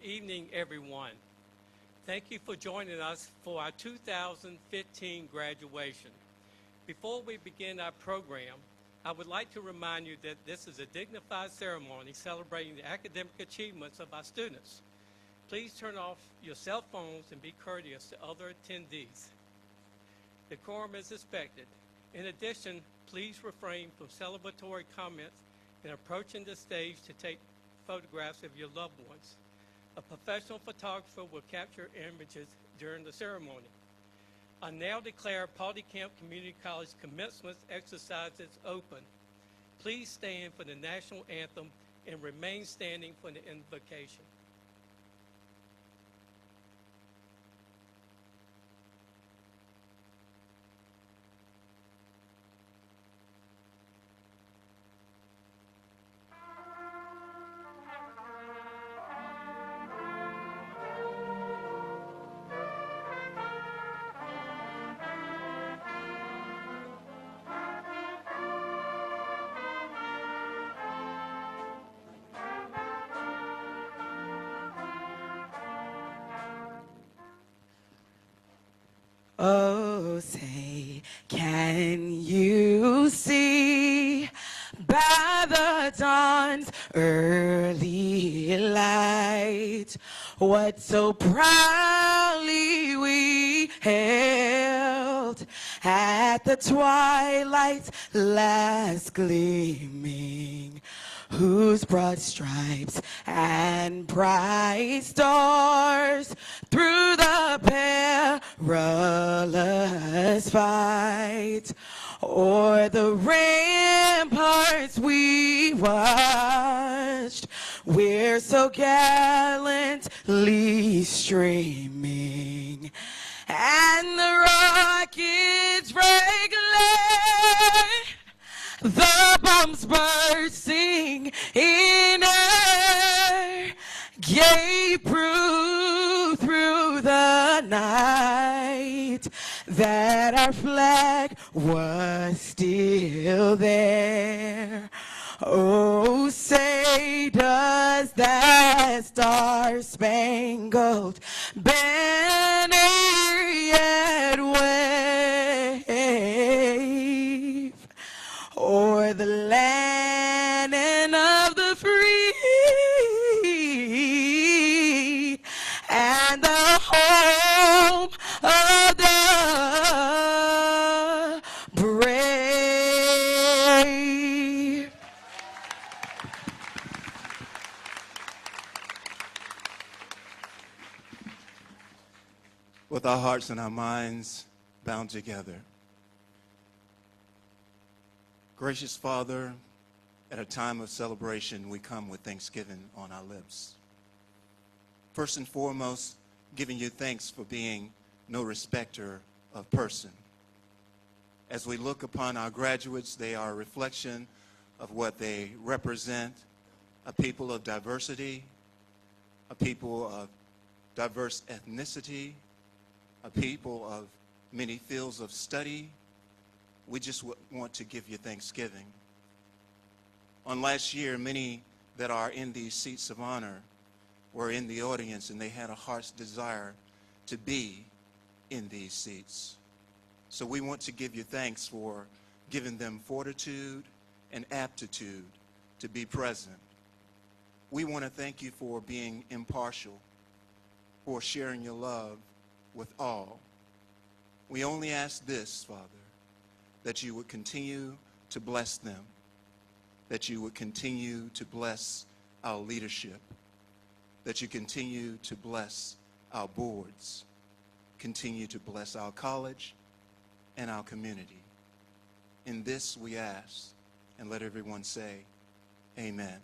evening, everyone. Thank you for joining us for our 2015 graduation. Before we begin our program, I would like to remind you that this is a dignified ceremony celebrating the academic achievements of our students. Please turn off your cell phones and be courteous to other attendees. The quorum is expected. In addition, please refrain from celebratory comments in approaching the stage to take photographs of your loved ones. A professional photographer will capture images during the ceremony. I now declare Pauley Camp Community College commencement exercises open. Please stand for the national anthem and remain standing for the invocation. Oh, say, can you see by the dawn's early light what so proudly we hailed at the twilight's last gleaming, whose broad stripes and bright stars through the perilous fight o'er the ramparts we watched, we're so gallantly streaming, and the rockets break the bombs bursting in air gave proof through the night that our flag was still there. Oh, say, does that star-spangled banner yet wave o'er the land and of the free and the home of the brave? With our hearts and our minds bound together. Gracious Father, at a time of celebration, we come with thanksgiving on our lips. First and foremost, giving you thanks for being no respecter of person. As we look upon our graduates, they are a reflection of what they represent, a people of diversity, a people of diverse ethnicity, a people of many fields of study. We just want to give you thanksgiving. On last year, many that are in these seats of honor were in the audience, and they had a heart's desire to be in these seats. So we want to give you thanks for giving them fortitude and aptitude to be present. We want to thank you for being impartial, for sharing your love with all. We only ask this, Father, that you would continue to bless them, that you would continue to bless our leadership, that you continue to bless our boards, continue to bless our college and our community. In this we ask, and let everyone say, amen.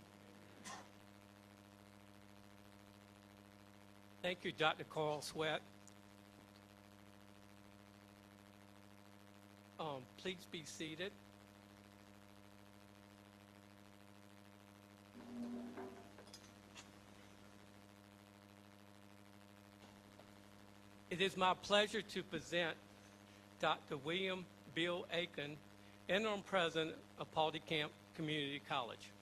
Thank you, Dr. Carl Sweat. Please be seated. It is my pleasure to present Dr. William Bill Aiken, Interim President of Pauley Camp Community College.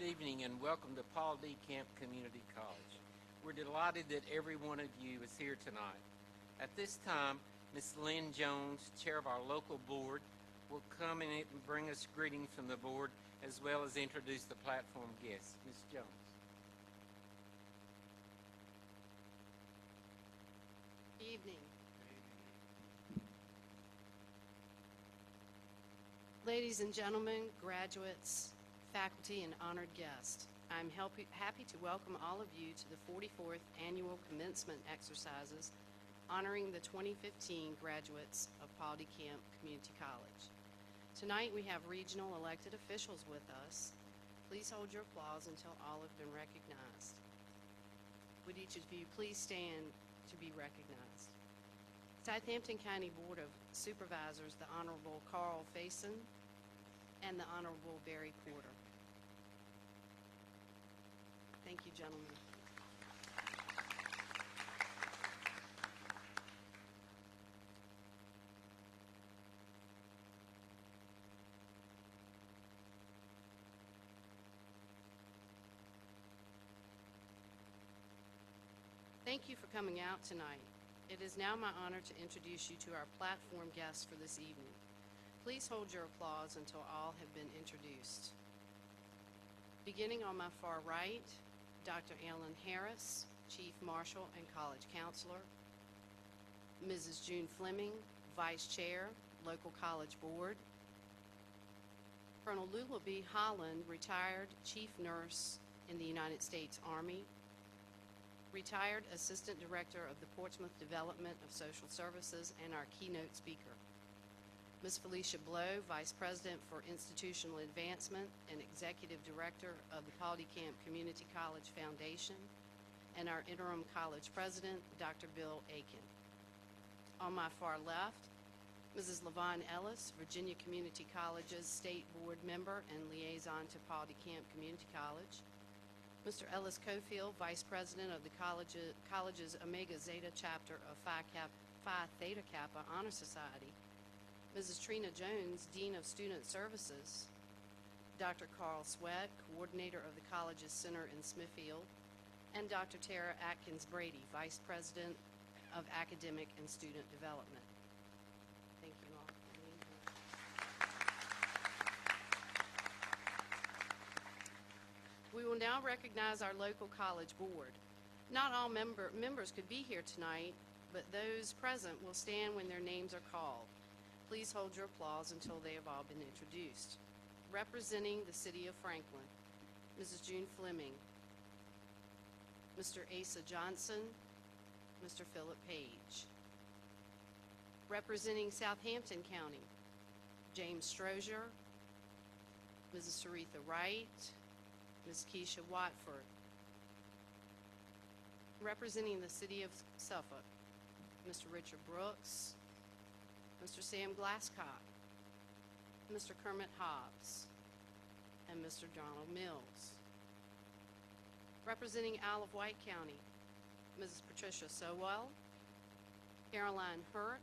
Good evening and welcome to Paul D. Camp Community College. We're delighted that every one of you is here tonight. At this time, Ms. Lynn Jones, chair of our local board, will come in and bring us greetings from the board as well as introduce the platform guests. Ms. Jones. Evening. Ladies and gentlemen, graduates, faculty, and honored guests, I'm happy to welcome all of you to the 44th Annual Commencement Exercises honoring the 2015 graduates of Paul D. Camp Community College. Tonight we have regional elected officials with us. Please hold your applause until all have been recognized. Would each of you please stand to be recognized? Southampton County Board of Supervisors, the Honorable Carl Faison and the Honorable Barry Porter. Thank you, gentlemen. Thank you for coming out tonight. It is now my honor to introduce you to our platform guests for this evening. Please hold your applause until all have been introduced. Beginning on my far right, Dr. Ellen Harris, Chief Marshal and College Counselor, Mrs. June Fleming, Vice Chair, Local College Board, Colonel Lula B. Holland, retired Chief Nurse in the United States Army, retired Assistant Director of the Portsmouth Development of Social Services and our keynote speaker. Ms. Felicia Blow, Vice President for Institutional Advancement and Executive Director of the Paul D. Camp Community College Foundation, and our Interim College President, Dr. Bill Aiken. On my far left, Mrs. LaVon Ellis, Virginia Community College's State Board Member and Liaison to Paul D. Camp Community College, Mr. Ellis Cofield, Vice President of the college's Omega Zeta Chapter of Phi Theta Kappa Honor Society, Mrs. Trina Jones, Dean of Student Services, Dr. Carl Sweat, Coordinator of the college's Center in Smithfield, and Dr. Tara Atkins Brady, Vice President of Academic and Student Development. Thank you all. We will now recognize our local college board. Not all members could be here tonight, but those present will stand when their names are called. Please hold your applause until they have all been introduced. Representing the City of Franklin, Mrs. June Fleming, Mr. Asa Johnson, Mr. Philip Page. Representing Southampton County, James Strozier, Mrs. Saritha Wright, Ms. Keisha Watford. Representing the City of Suffolk, Mr. Richard Brooks, Mr. Sam Glasscock, Mr. Kermit Hobbs, and Mr. Donald Mills. Representing Isle of Wight County, Mrs. Patricia Sowell, Caroline Hurt,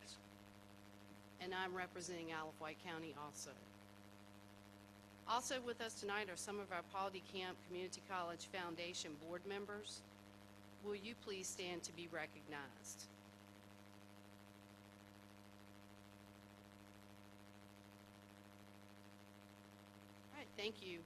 and I'm representing Isle of Wight County also. Also with us tonight are some of our Paul D. Camp Community College Foundation board members. Will you please stand to be recognized? All right, thank you.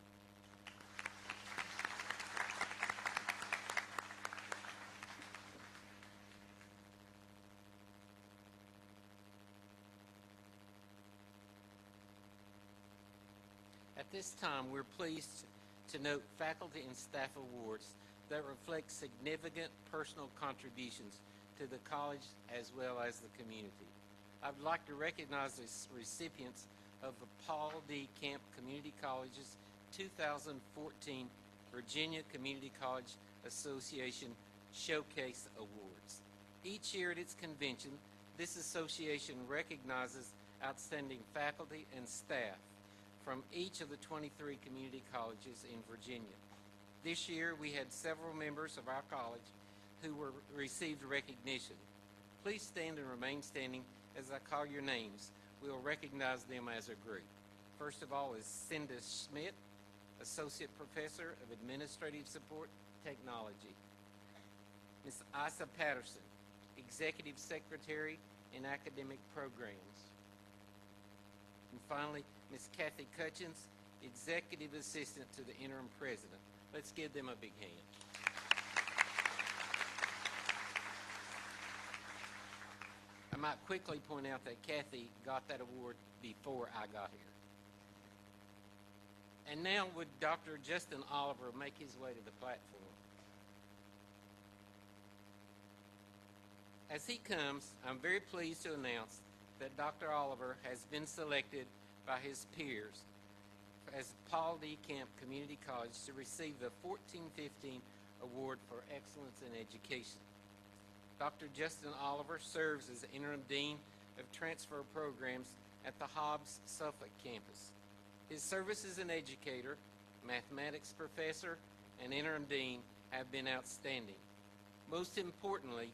At this time, we're pleased to note faculty and staff awards that reflect significant personal contributions to the college as well as the community. I would like to recognize the recipients of the Paul D. Camp Community College's 2014 Virginia Community College Association Showcase Awards. Each year at its convention, this association recognizes outstanding faculty and staff from each of the 23 community colleges in Virginia. This year, we had several members of our college who received recognition. Please stand and remain standing as I call your names. We'll recognize them as a group. First of all is Cinda Schmidt, Associate Professor of Administrative Support Technology. Ms. Isa Patterson, Executive Secretary in Academic Programs. And finally, Ms. Kathy Cutchins, Executive Assistant to the Interim President. Let's give them a big hand. I might quickly point out that Kathy got that award before I got here. And now would Dr. Justin Oliver make his way to the platform. As he comes, I'm very pleased to announce that Dr. Oliver has been selected by his peers as Paul D. Camp Community College to receive the 1415 Award for Excellence in Education. Dr. Justin Oliver serves as Interim Dean of Transfer Programs at the Hobbs Suffolk campus. His service as an educator, mathematics professor, and interim dean have been outstanding. Most importantly,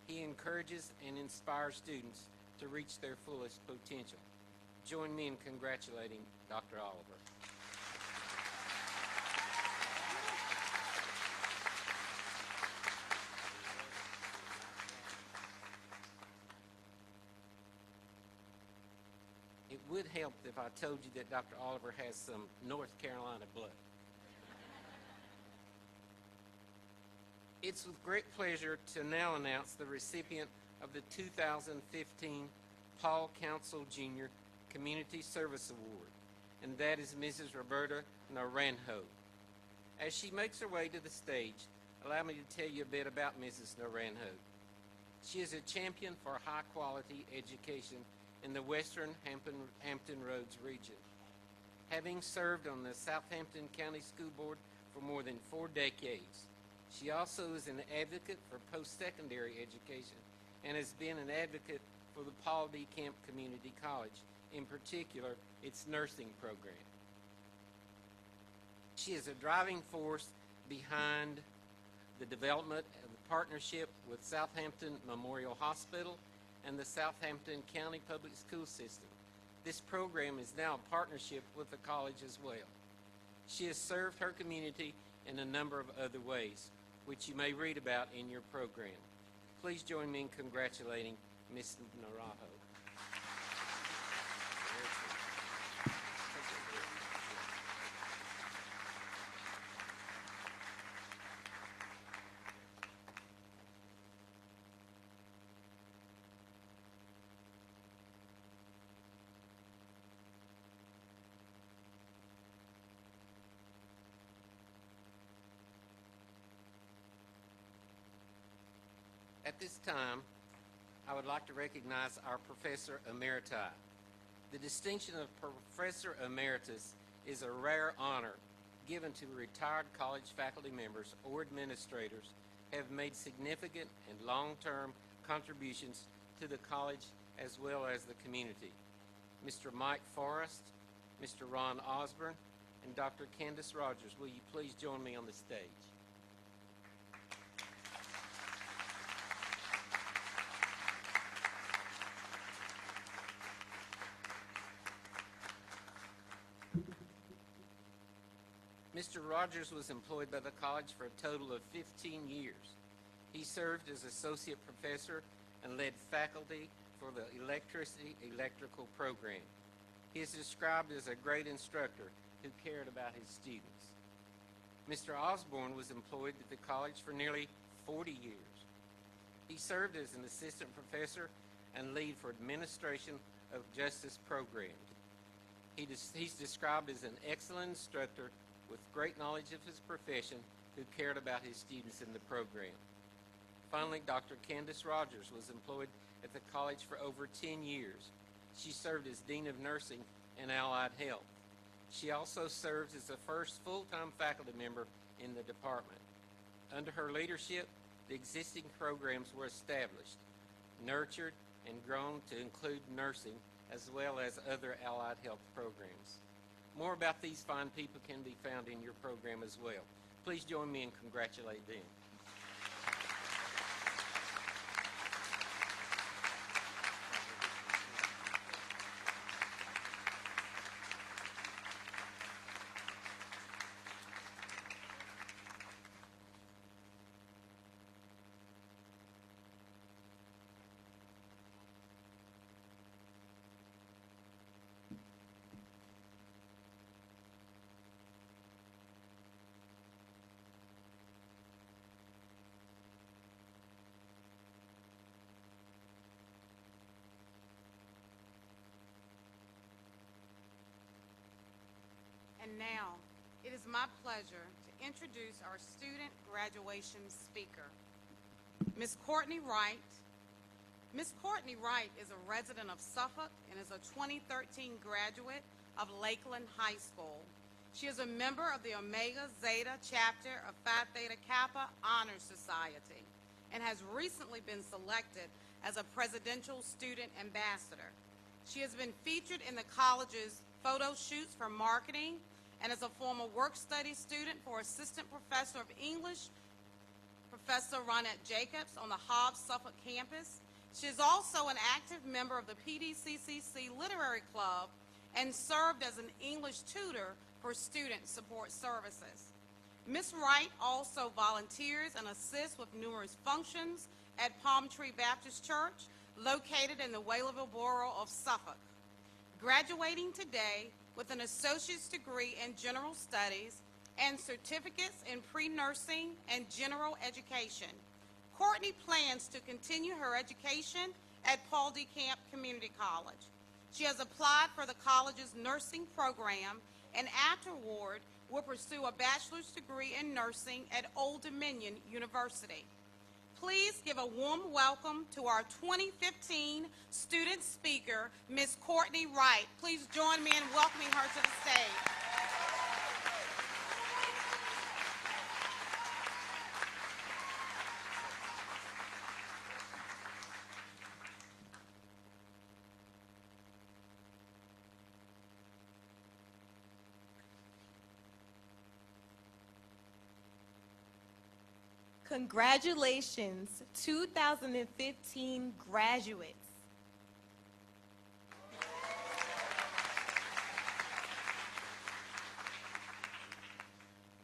he encourages and inspires students to reach their fullest potential. Join me in congratulating Dr. Oliver. It would help if I told you that Dr. Oliver has some North Carolina blood. It's with great pleasure to now announce the recipient of the 2015 Paul Council Jr. Community Service Award, and that is Mrs. Roberta Naranjo. As she makes her way to the stage, allow me to tell you a bit about Mrs. Naranjo. She is a champion for high-quality education in the Western Hampton Roads region. Having served on the Southampton County School Board for more than 4 decades, she also is an advocate for post-secondary education and has been an advocate for the Paul D. Camp Community College, in particular, its nursing program. She is a driving force behind the development of the partnership with Southampton Memorial Hospital and the Southampton County Public School System. This program is now a partnership with the college as well. She has served her community in a number of other ways, which you may read about in your program. Please join me in congratulating Ms. Naranjo. At this time, I would like to recognize our Professor Emeriti. The distinction of Professor Emeritus is a rare honor given to retired college faculty members or administrators who have made significant and long-term contributions to the college as well as the community. Mr. Mike Forrest, Mr. Ron Osborne, and Dr. Candace Rogers, will you please join me on the stage? Mr. Rogers was employed by the college for a total of 15 years. He served as associate professor and led faculty for the electrical program. He is described as a great instructor who cared about his students. Mr. Osborne was employed at the college for nearly 40 years. He served as an assistant professor and lead for administration of justice programs. He's described as an excellent instructor with great knowledge of his profession who cared about his students in the program. Finally, Dr. Candace Rogers was employed at the college for over 10 years. She served as Dean of Nursing and Allied Health. She also serves as the first full-time faculty member in the department. Under her leadership, the existing programs were established, nurtured, and grown to include nursing as well as other allied health programs. More about these fine people can be found in your program as well. Please join me and congratulate them. And now, it is my pleasure to introduce our student graduation speaker, Ms. Courtney Wright. Ms. Courtney Wright is a resident of Suffolk and is a 2013 graduate of Lakeland High School. She is a member of the Omega Zeta chapter of Phi Theta Kappa Honor Society and has recently been selected as a Presidential Student Ambassador. She has been featured in the college's photo shoots for marketing and is a former work-study student for Assistant Professor of English, Professor Ronette Jacobs on the Hobbs Suffolk campus. She is also an active member of the PDCCC Literary Club and served as an English tutor for Student Support Services. Ms. Wright also volunteers and assists with numerous functions at Palm Tree Baptist Church, located in the Whaleville Borough of Suffolk. Graduating today with an associate's degree in general studies and certificates in pre-nursing and general education, Courtney plans to continue her education at Paul D. Camp Community College. She has applied for the college's nursing program and afterward will pursue a bachelor's degree in nursing at Old Dominion University. Please give a warm welcome to our 2015 student speaker, Ms. Courtney Wright. Please join me in welcoming her to the stage. Congratulations, 2015 graduates.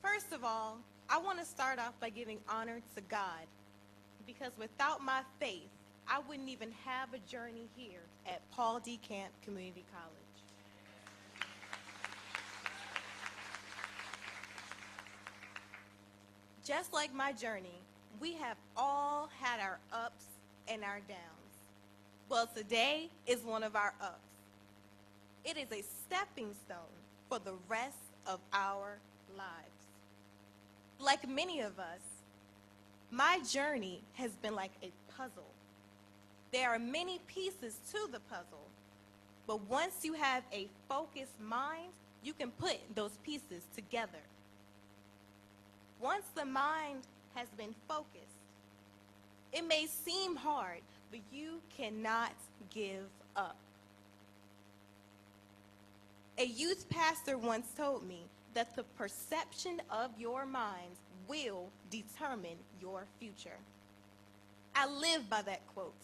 First of all, I want to start off by giving honor to God, because without my faith, I wouldn't even have a journey here at Paul D. Camp Community College. Just like my journey, we have all had our ups and our downs. Well, today is one of our ups. It is a stepping stone for the rest of our lives. Like many of us, my journey has been like a puzzle. There are many pieces to the puzzle, but once you have a focused mind, you can put those pieces together. Once the mind has been focused, it may seem hard, but you cannot give up. A youth pastor once told me that the perception of your mind will determine your future. I live by that quote.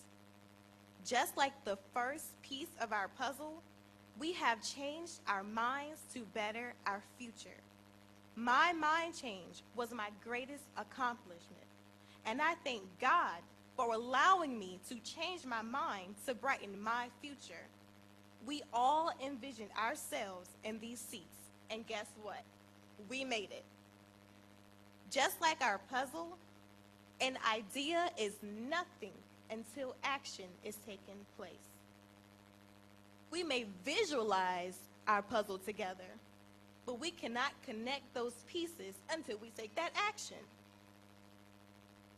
Just like the first piece of our puzzle, we have changed our minds to better our future. My mind change was my greatest accomplishment, and I thank God for allowing me to change my mind to brighten my future. We all envisioned ourselves in these seats, and guess what? We made it. Just like our puzzle, an idea is nothing until action is taking place. We may visualize our puzzle together, but we cannot connect those pieces until we take that action.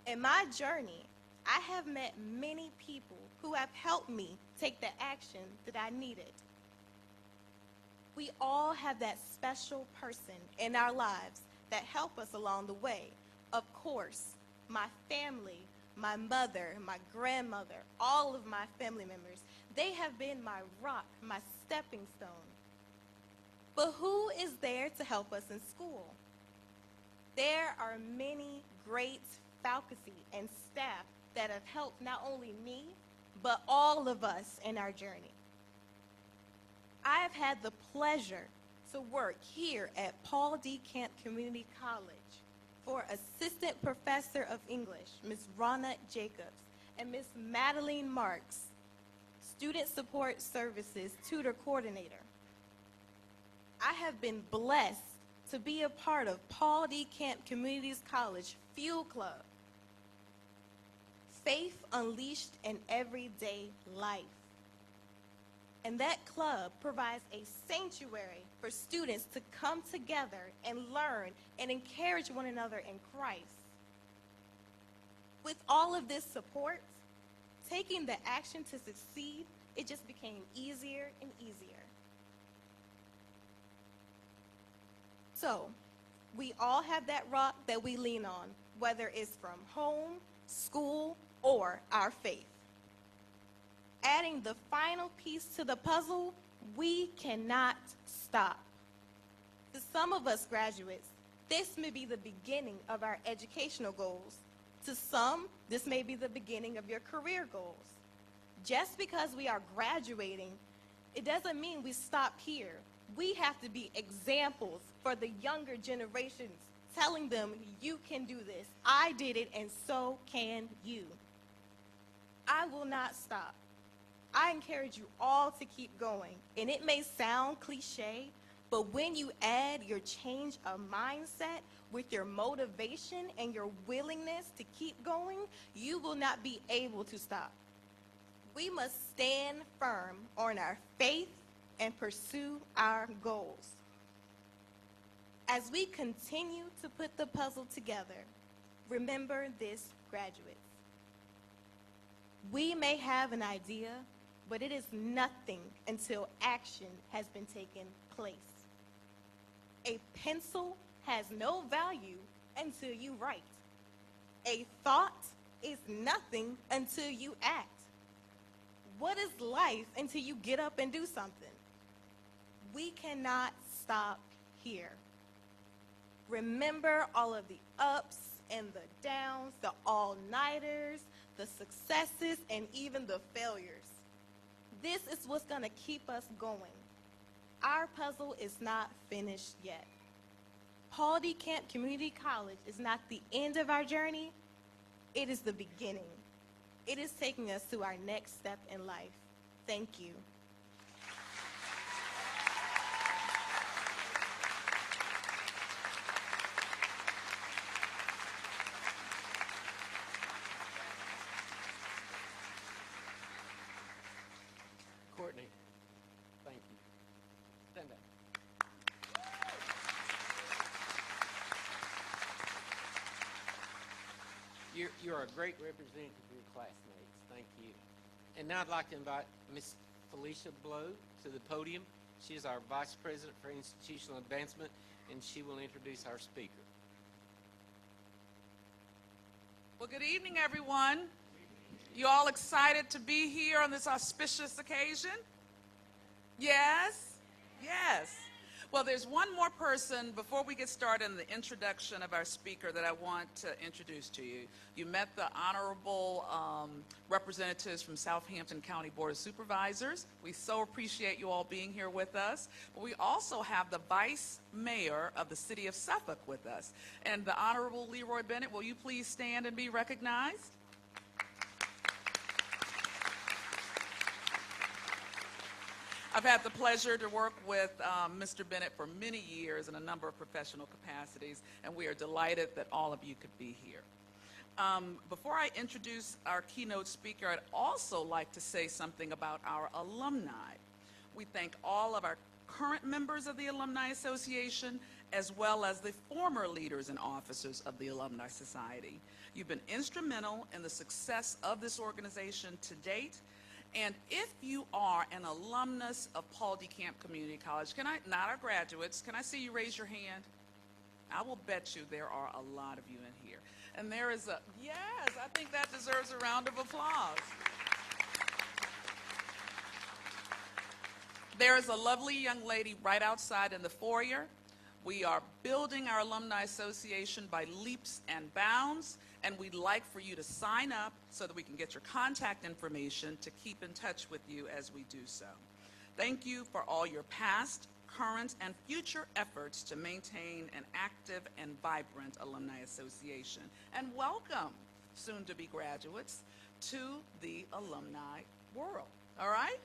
In my journey, I have met many people who have helped me take the action that I needed. We all have that special person in our lives that help us along the way. Of course, my family, my mother, my grandmother, all of my family members, they have been my rock, my stepping stone. But who is there to help us in school? There are many great faculty and staff that have helped not only me, but all of us in our journey. I have had the pleasure to work here at Paul D. Camp Community College for Assistant Professor of English, Ms. Ronette Jacobs, and Ms. Madeline Marks, Student Support Services Tutor Coordinator. I have been blessed to be a part of Paul D. Camp Community College Fuel Club, Faith Unleashed in Everyday Life. And that club provides a sanctuary for students to come together and learn and encourage one another in Christ. With all of this support, taking the action to succeed, it just became easier and easier. So, we all have that rock that we lean on, whether it's from home, school, or our faith. Adding the final piece to the puzzle, we cannot stop. To some of us graduates, this may be the beginning of our educational goals. To some, this may be the beginning of your career goals. Just because we are graduating, it doesn't mean we stop here. We have to be examples for the younger generations, telling them, you can do this. I did it, and so can you. I will not stop. I encourage you all to keep going. And it may sound cliche, but when you add your change of mindset with your motivation and your willingness to keep going, you will not be able to stop. We must stand firm on our faith and pursue our goals. As we continue to put the puzzle together, remember this, graduates. We may have an idea, but it is nothing until action has been taken place. A pencil has no value until you write. A thought is nothing until you act. What is life until you get up and do something? We cannot stop here. Remember all of the ups and the downs, the all-nighters, the successes, and even the failures. This is what's going to keep us going. Our puzzle is not finished yet. Paul D. Camp Community College is not the end of our journey. It is the beginning. It is taking us to our next step in life. Thank you. Courtney, thank you. Stand up. You're a great representative of your classmates. Thank you. And now I'd like to invite Miss Felicia Blow to the podium. She is our Vice President for Institutional Advancement, and she will introduce our speaker. Well, good evening, everyone. You all excited to be here on this auspicious occasion? Yes? Yes. Well, there's one more person before we get started in the introduction of our speaker that I want to introduce to you. You met the honorable representatives from Southampton County Board of Supervisors. We so appreciate you all being here with us. But we also have the Vice Mayor of the City of Suffolk with us. And the Honorable Leroy Bennett, will you please stand and be recognized? I've had the pleasure to work with Mr. Bennett for many years in a number of professional capacities, and we are delighted that all of you could be here. Before I introduce our keynote speaker, I'd also like to say something about our alumni. We thank all of our current members of the Alumni Association, as well as the former leaders and officers of the Alumni Society. You've been instrumental in the success of this organization to date. And if you are an alumnus of Paul D. Camp Community College, not our graduates, can I see you raise your hand? I will bet you there are a lot of you in here. And there is yes, I think that deserves a round of applause. There is a lovely young lady right outside in the foyer. We are building our Alumni Association by leaps and bounds, and we'd like for you to sign up so that we can get your contact information to keep in touch with you as we do so. Thank you for all your past, current, and future efforts to maintain an active and vibrant Alumni Association. And welcome, soon-to-be graduates, to the alumni world. All right?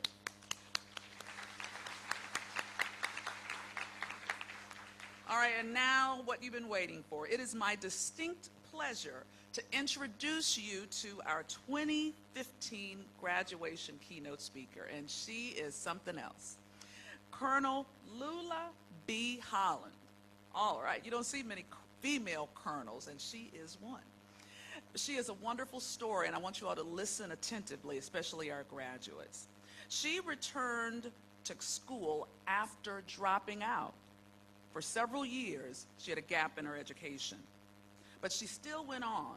All right, and now what you've been waiting for. It is my distinct pleasure to introduce you to our 2015 graduation keynote speaker, and she is something else. Colonel Lula B. Holland. All right, you don't see many female colonels, and she is one. She is a wonderful story, and I want you all to listen attentively, especially our graduates. She returned to school after dropping out. For several years, she had a gap in her education. But she still went on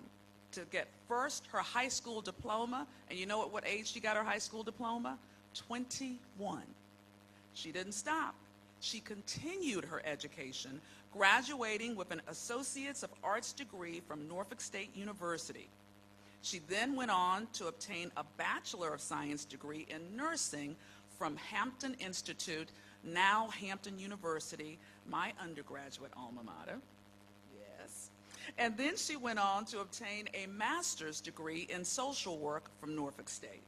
to get first her high school diploma, and you know at what age she got her high school diploma? 21. She didn't stop. She continued her education, graduating with an Associates of Arts degree from Norfolk State University. She then went on to obtain a Bachelor of Science degree in nursing from Hampton Institute, now Hampton University, my undergraduate alma mater. Yes. And then she went on to obtain a master's degree in social work from Norfolk State.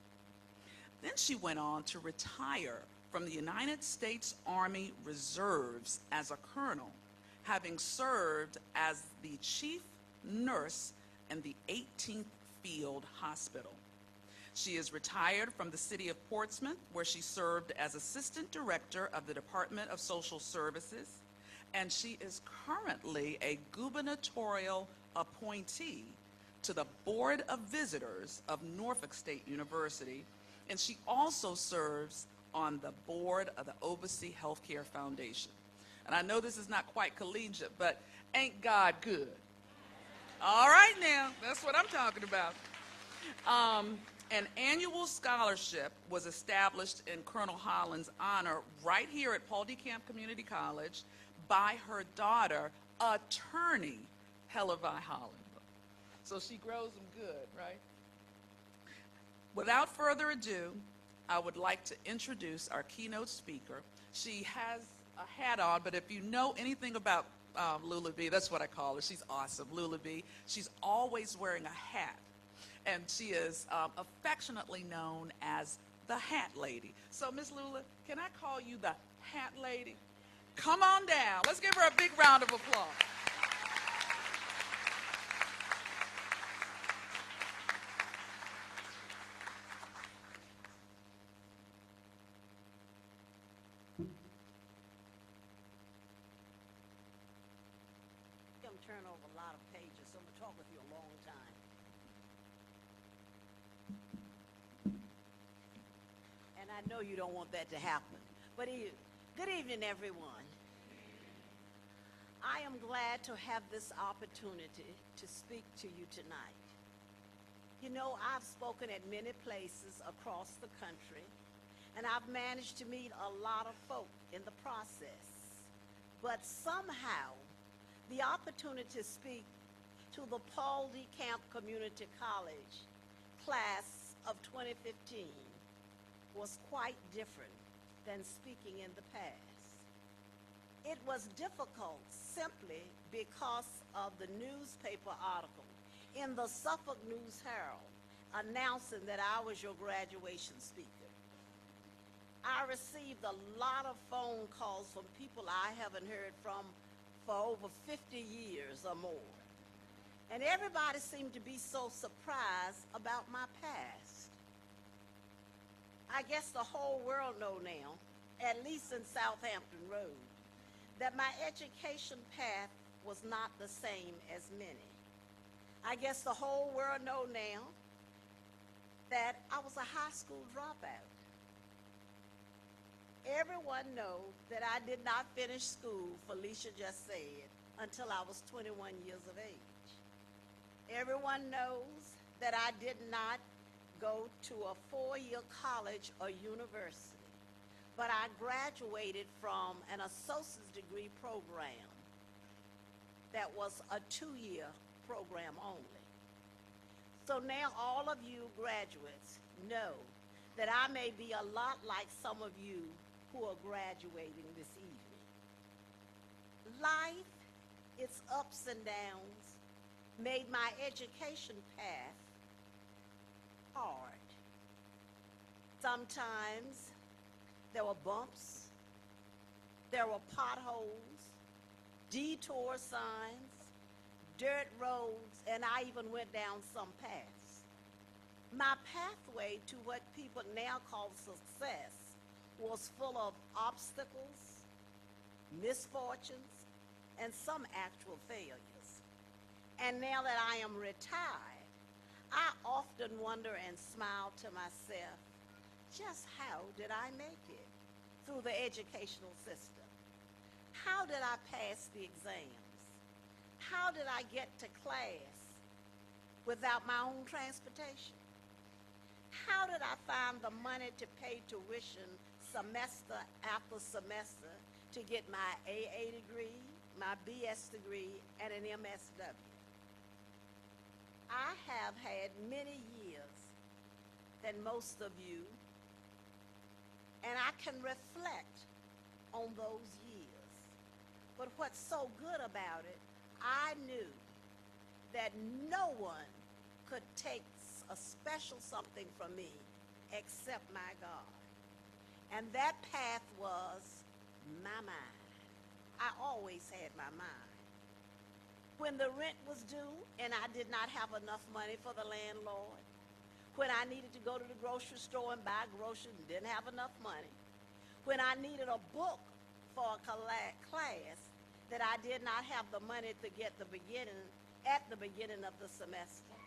Then she went on to retire from the United States Army Reserves as a colonel, having served as the chief nurse in the 18th Field Hospital. She is retired from the city of Portsmouth, where she served as assistant director of the Department of Social Services, and she is currently a gubernatorial appointee to the Board of Visitors of Norfolk State University, and she also serves on the board of the Oversea Healthcare Foundation. And I know this is not quite collegiate, but ain't God good? All right now, that's what I'm talking about. An annual scholarship was established in Colonel Holland's honor right here at Paul D. Camp Community College by her daughter, attorney Hellevi Holland. So she grows them good, right? Without further ado, I would like to introduce our keynote speaker. She has a hat on, but if you know anything about Lula B, that's what I call her. She's awesome, Lula B. She's always wearing a hat, and she is affectionately known as the Hat Lady. So, Miss Lula, can I call you the Hat Lady? Come on down. Let's give her a big round of applause. I'm turning over a lot of pages, so I'm going to talk with you a long time. And I know you don't want that to happen. But good evening, everyone. I am glad to have this opportunity to speak to you tonight. You know, I've spoken at many places across the country, and I've managed to meet a lot of folk in the process. But somehow, the opportunity to speak to the Paul D. Camp Community College class of 2015 was quite different than speaking in the past. It was difficult simply because of the newspaper article in the Suffolk News Herald announcing that I was your graduation speaker. I received a lot of phone calls from people I haven't heard from for over 50 years or more. And everybody seemed to be so surprised about my past. I guess the whole world know now, at least in Southampton Road, that my education path was not the same as many. I guess the whole world know now that I was a high school dropout. Everyone know that I did not finish school, Felicia just said, until I was 21 years of age. Everyone knows that I did not go to a 4-year college or university, but I graduated from an associate's degree program that was a 2-year program only. So now all of you graduates know that I may be a lot like some of you who are graduating this evening. Life, its ups and downs, made my education path hard. Sometimes there were bumps, there were potholes, detour signs, dirt roads, and I even went down some paths. My pathway to what people now call success was full of obstacles, misfortunes, and some actual failures. And now that I am retired, I often wonder and smile to myself, just how did I make it through the educational system? How did I pass the exams? How did I get to class without my own transportation? How did I find the money to pay tuition semester after semester to get my AA degree, my BS degree, and an MSW? I have had many years than most of you, and I can reflect on those years. But what's so good about it, I knew that no one could take a special something from me except my God. And that path was my mind. I always had my mind. When the rent was due and I did not have enough money for the landlord, when I needed to go to the grocery store and buy groceries and didn't have enough money, when I needed a book for a class that I did not have the money to get at the beginning of the semester.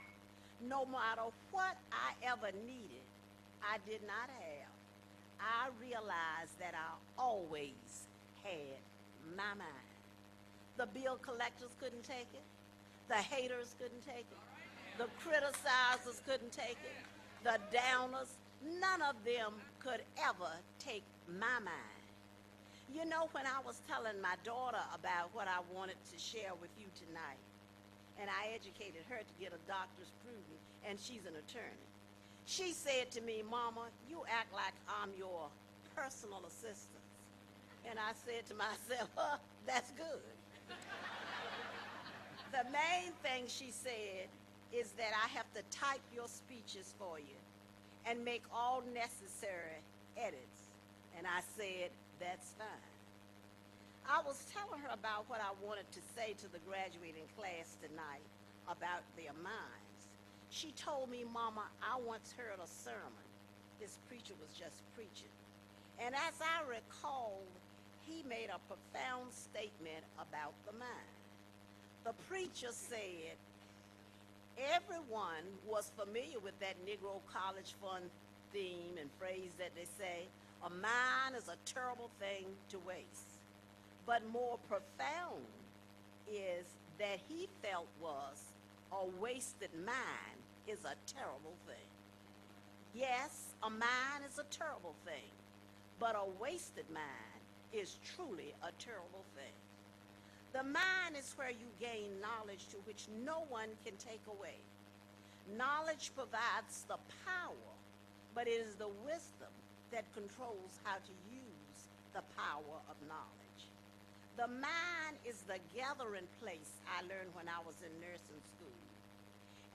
No matter what I ever needed, I did not have. I realized that I always had my mind. The bill collectors couldn't take it. The haters couldn't take it. The criticizers couldn't take it. The downers, none of them could ever take my mind. You know, when I was telling my daughter about what I wanted to share with you tonight, and I educated her to get a doctor's degree, and she's an attorney, she said to me, "Mama, you act like I'm your personal assistant." And I said to myself, that's good. The main thing she said is that I have to type your speeches for you and make all necessary edits. And I said, that's fine. I was telling her about what I wanted to say to the graduating class tonight about their minds. She told me, "Mama, I once heard a sermon. This preacher was just preaching. And as I recalled, he made a profound statement about the mind. The preacher said, everyone was familiar with that Negro College Fund theme and phrase that they say, a mind is a terrible thing to waste. But more profound is that he felt was a wasted mind is a terrible thing. Yes, a mind is a terrible thing, but a wasted mind is truly a terrible thing. The mind is where you gain knowledge to which no one can take away. Knowledge provides the power, but it is the wisdom that controls how to use the power of knowledge. The mind is the gathering place I learned when I was in nursing school.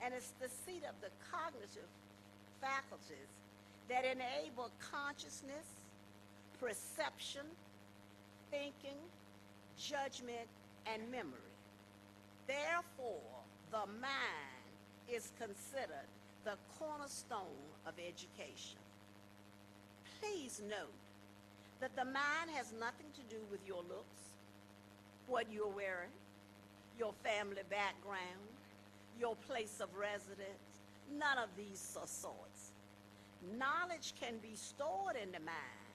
And it's the seat of the cognitive faculties that enable consciousness, perception, thinking, judgment, and memory. Therefore, the mind is considered the cornerstone of education. Please note that the mind has nothing to do with your looks, what you're wearing, your family background, your place of residence, none of these sorts. Knowledge can be stored in the mind,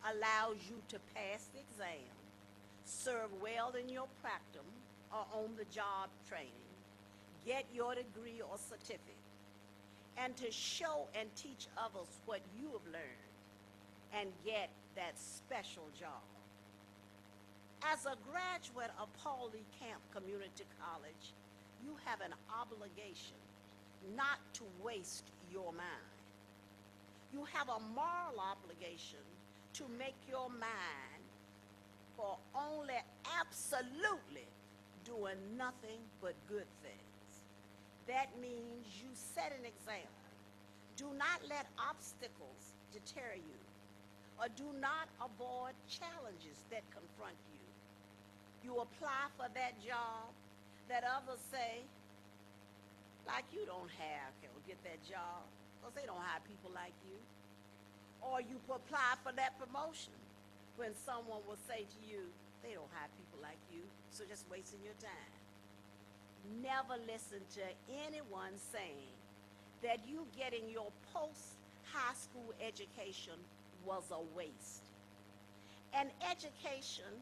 allows you to pass the exam, serve well in your practicum or on-the-job training, get your degree or certificate, and to show and teach others what you have learned and get that special job. As a graduate of Paul Lee Camp Community College, you have an obligation not to waste your mind. You have a moral obligation to make your mind for only absolutely doing nothing but good things. That means you set an example. Do not let obstacles deter you, or do not avoid challenges that confront you. You apply for that job that others say, like you don't have, can get that job, because they don't hire people like you. Or you apply for that promotion when someone will say to you, They don't hire people like you, so just wasting your time. Never listen to anyone saying that you getting your post-high school education was a waste. And education,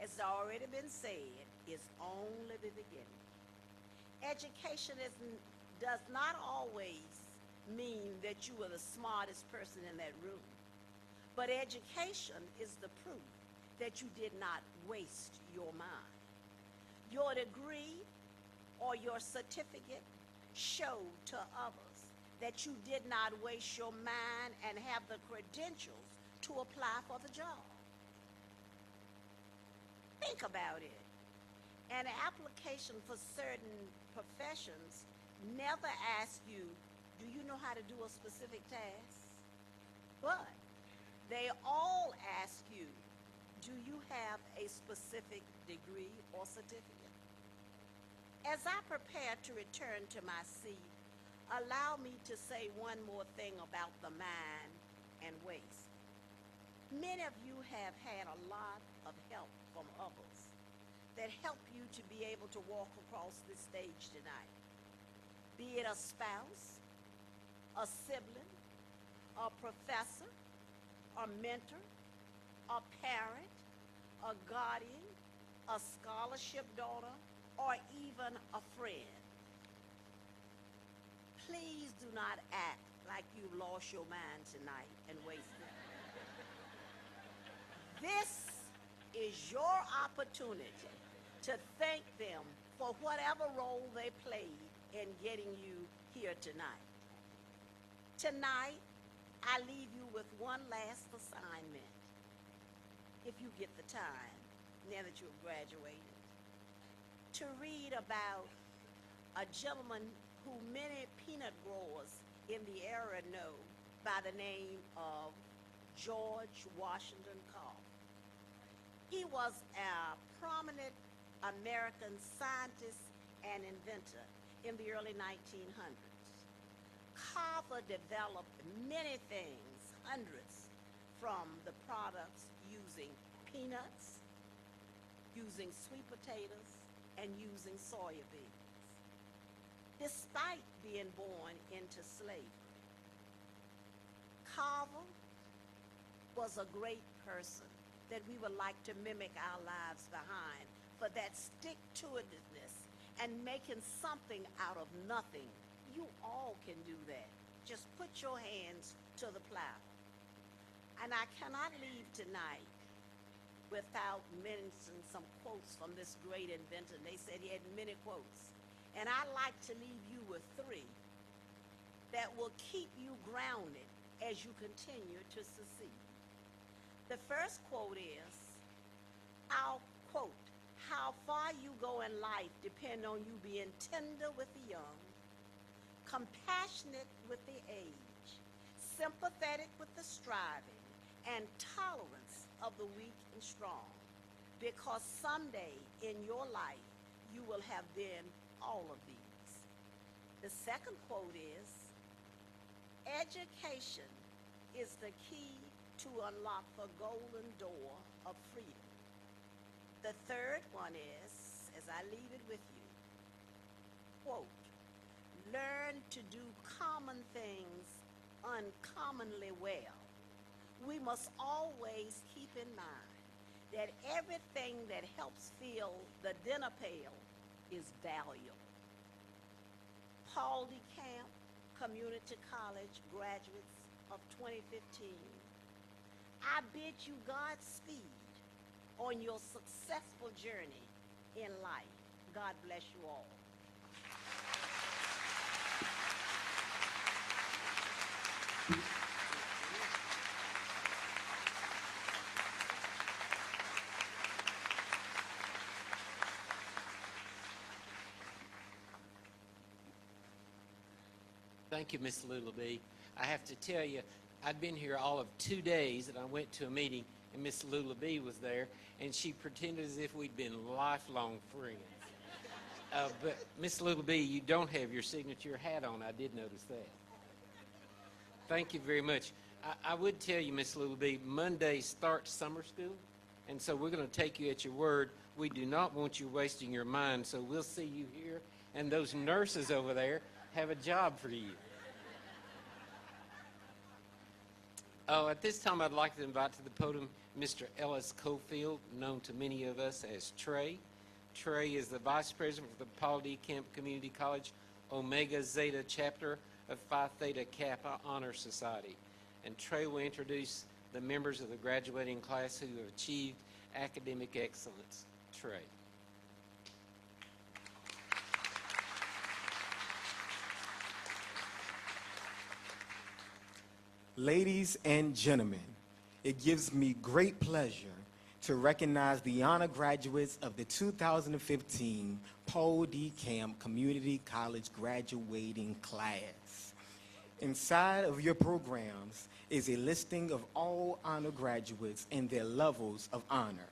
as already been said, is only the beginning. Education does not always mean that you are the smartest person in that room. But education is the proof that you did not waste your mind. Your degree or your certificate showed to others that you did not waste your mind and have the credentials to apply for the job. Think about it. An application for certain professions never asks you, do you know how to do a specific task? But they all ask you, do you have a specific degree or certificate? As I prepare to return to my seat, allow me to say one more thing about the mind and waste. Many of you have had a lot of help from others that help you to be able to walk across this stage tonight. Be it a spouse, a sibling, a professor, a mentor, a parent, a guardian, a scholarship donor, or even a friend. Please do not act like you've lost your mind tonight and wasted it. This is your opportunity to thank them for whatever role they played in getting you here tonight. Tonight, I leave you with one last assignment, if you get the time, now that you've graduated, to read about a gentleman who many peanut growers in the area know by the name of George Washington Carver. He was a prominent American scientist and inventor in the early 1900s. Carver developed many things, hundreds, from the products using peanuts, using sweet potatoes, and using soya beans. Despite being born into slavery, Carver was a great person that we would like to mimic our lives behind for that stick-to-itiveness and making something out of nothing. You all can do that. Just put your hands to the plow. And I cannot leave tonight without mentioning some quotes from this great inventor. They said he had many quotes. And I'd like to leave you with three that will keep you grounded as you continue to succeed. The first quote is, I'll quote, how far you go in life depends on you being tender with the young, compassionate with the aged, sympathetic with the striving, and tolerance of the weak and strong. Because someday in your life, you will have been all of these. The second quote is, education is the key to unlock the golden door of freedom. The third one is, as I leave it with you, quote, learn to do common things uncommonly well. We must always keep in mind that everything that helps fill the dinner pail is valuable. Paul DeCamp, Community College graduates of 2015, I bid you Godspeed on your successful journey in life. God bless you all. Thank you, Miss Lullaby. I have to tell you, I'd been here all of 2 days, and I went to a meeting, and Miss Lullaby was there, and she pretended as if we'd been lifelong friends. But Miss Lullaby, you don't have your signature hat on. I did notice that. Thank you very much. I would tell you, Miss Lullaby, Monday starts summer school, And so we're going to take you at your word. We do not want you wasting your mind, so we'll see you here. And those nurses over there have a job for you. Oh, at this time, I'd like to invite to the podium Mr. Ellis Cofield, known to many of us as Trey. Trey is the Vice President for the Paul D. Kemp Community College Omega Zeta Chapter of Phi Theta Kappa Honor Society. And Trey will introduce the members of the graduating class who have achieved academic excellence. Trey. Ladies and gentlemen, it gives me great pleasure to recognize the honor graduates of the 2015 Paul D. Kemp Community College graduating class. Inside of your programs is a listing of all honor graduates and their levels of honor.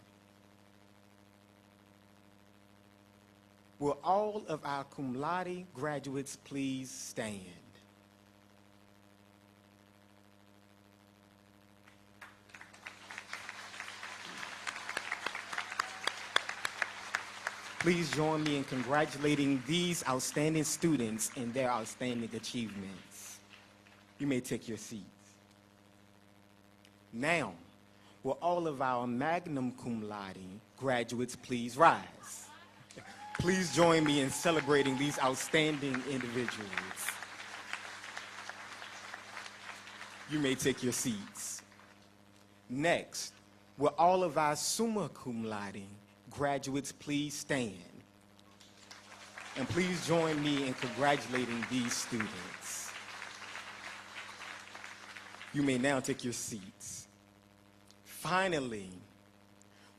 Will all of our cum laude graduates please stand? Please join me in congratulating these outstanding students in their outstanding achievements. You may take your seats. Now, will all of our magna cum laude graduates please rise? Please join me in celebrating these outstanding individuals. You may take your seats. Next, will all of our summa cum laude graduates please stand? And please join me in congratulating these students. You may now take your seats. Finally,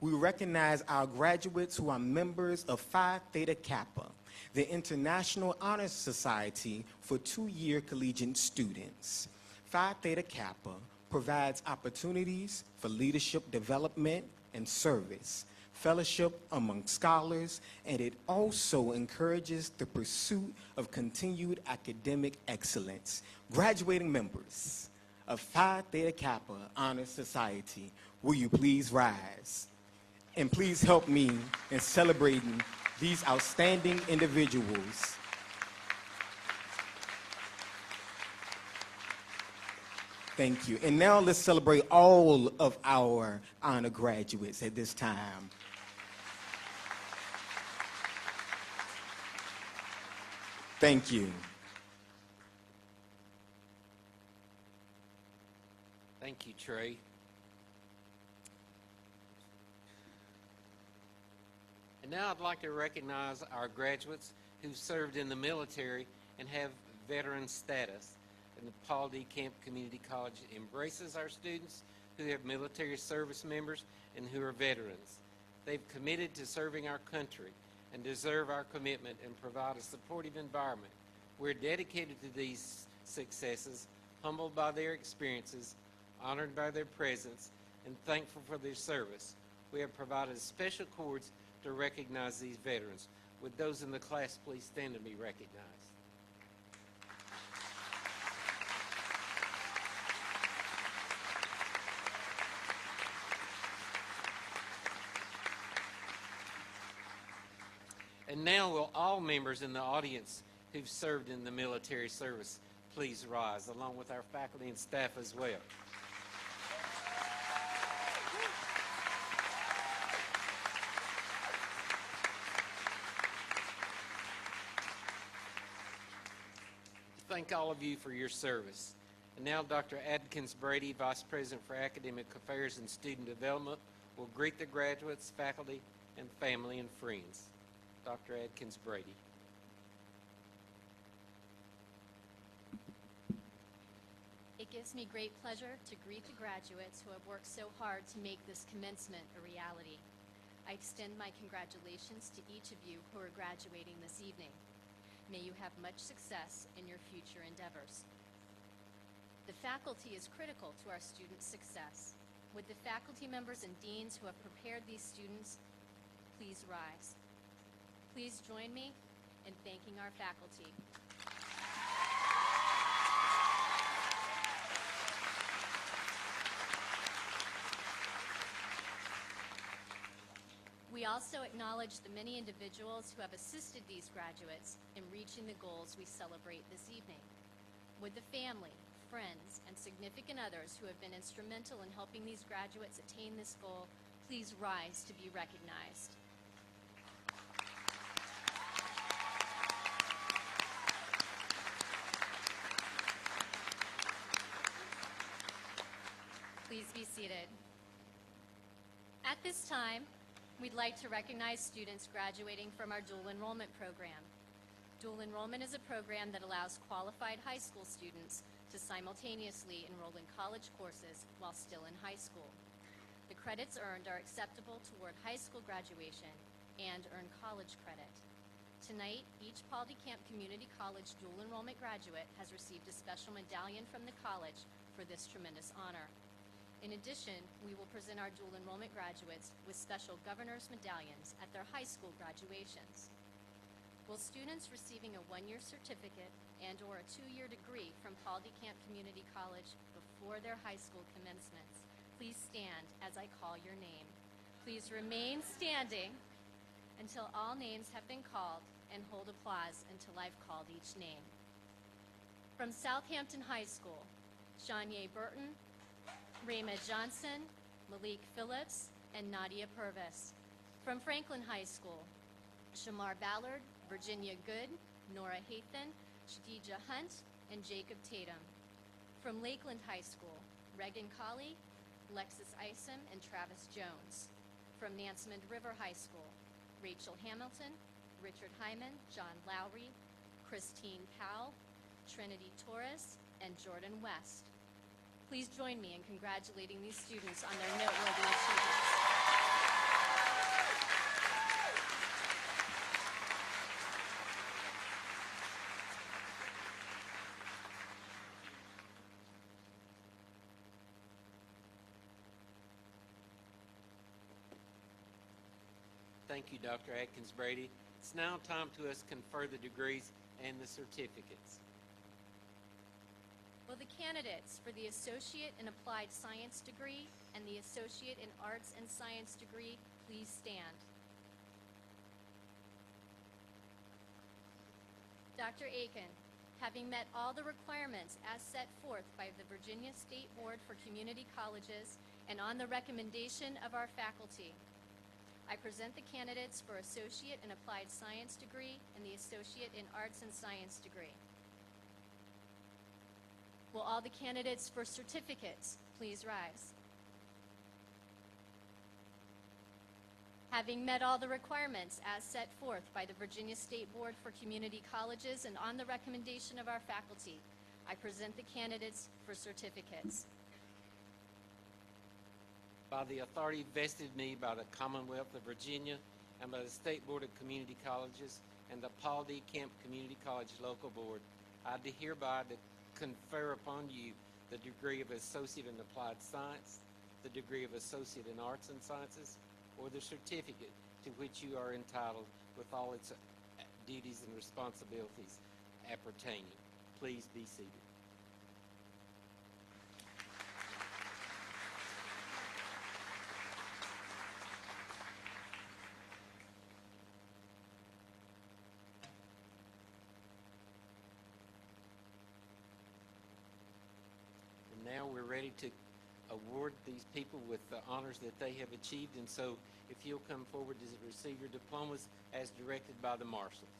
we recognize our graduates who are members of Phi Theta Kappa, the International Honor Society for two-year collegiate students. Phi Theta Kappa provides opportunities for leadership development and service, fellowship among scholars, and it also encourages the pursuit of continued academic excellence. Graduating members of Phi Theta Kappa Honor Society, will you please rise? And please help me in celebrating these outstanding individuals. Thank you. And now let's celebrate all of our honor graduates at this time. Thank you. Thank you, Trey. And now I'd like to recognize our graduates who've served in the military and have veteran status. And the Paul D. Kemp Community College embraces our students who have military service members and who are veterans. They've committed to serving our country and deserve our commitment and provide a supportive environment. We're dedicated to these successes, humbled by their experiences, honored by their presence, and thankful for their service. We have provided special cords to recognize these veterans. Would those in the class please stand and be recognized? And now will all members in the audience who've served in the military service please rise, along with our faculty and staff as well. Thank all of you for your service. And now Dr. Adkins Brady, Vice President for Academic Affairs and Student Development, will greet the graduates, faculty, and family and friends. Dr. Adkins Brady. It gives me great pleasure to greet the graduates who have worked so hard to make this commencement a reality. I extend my congratulations to each of you who are graduating this evening. May you have much success in your future endeavors. The faculty is critical to our students' success. Would the faculty members and deans who have prepared these students please rise? Please join me in thanking our faculty. also acknowledge the many individuals who have assisted these graduates in reaching the goals we celebrate this evening. Would the family, friends, and significant others who have been instrumental in helping these graduates attain this goal please rise to be recognized. Please be seated. At this time, we'd like to recognize students graduating from our dual enrollment program. Dual enrollment is a program that allows qualified high school students to simultaneously enroll in college courses while still in high school. The credits earned are acceptable toward high school graduation and earn college credit. Tonight, each Paul DeCamp Community College dual enrollment graduate has received a special medallion from the college for this tremendous honor. In addition, we will present our dual enrollment graduates with special governor's medallions at their high school graduations. Will students receiving a one-year certificate and/or a two-year degree from Paul DeCamp Community College before their high school commencements please stand as I call your name? Please remain standing until all names have been called and hold applause until I've called each name. From Southampton High School, Shanye Burton, Rayma Johnson, Malik Phillips, and Nadia Purvis. From Franklin High School, Shamar Ballard, Virginia Good, Nora Hathan, Shadija Hunt, and Jacob Tatum. From Lakeland High School, Regan Colley, Lexus Isom, and Travis Jones. From Nansemond River High School, Rachel Hamilton, Richard Hyman, John Lowry, Christine Powell, Trinity Torres, and Jordan West. Please join me in congratulating these students on their noteworthy achievements. Thank you, Dr. Atkins Brady. It's now time to us confer the degrees and the certificates. Will the candidates for the Associate in Applied Science degree and the Associate in Arts and Science degree please stand? Dr. Aiken, having met all the requirements as set forth by the Virginia State Board for Community Colleges and on the recommendation of our faculty, I present the candidates for Associate in Applied Science degree and the Associate in Arts and Science degree. Will all the candidates for certificates please rise? Having met all the requirements as set forth by the Virginia State Board for Community Colleges and on the recommendation of our faculty, I present the candidates for certificates. By the authority vested in me by the Commonwealth of Virginia and by the State Board of Community Colleges and the Paul D. Kemp Community College Local Board, I do hereby confer upon you the degree of Associate in Applied Science, the degree of Associate in Arts and Sciences, or the certificate to which you are entitled with all its duties and responsibilities appertaining. Please be seated. Now we're ready to award these people with the honors that they have achieved, and so if you'll come forward to receive your diplomas as directed by the marshals.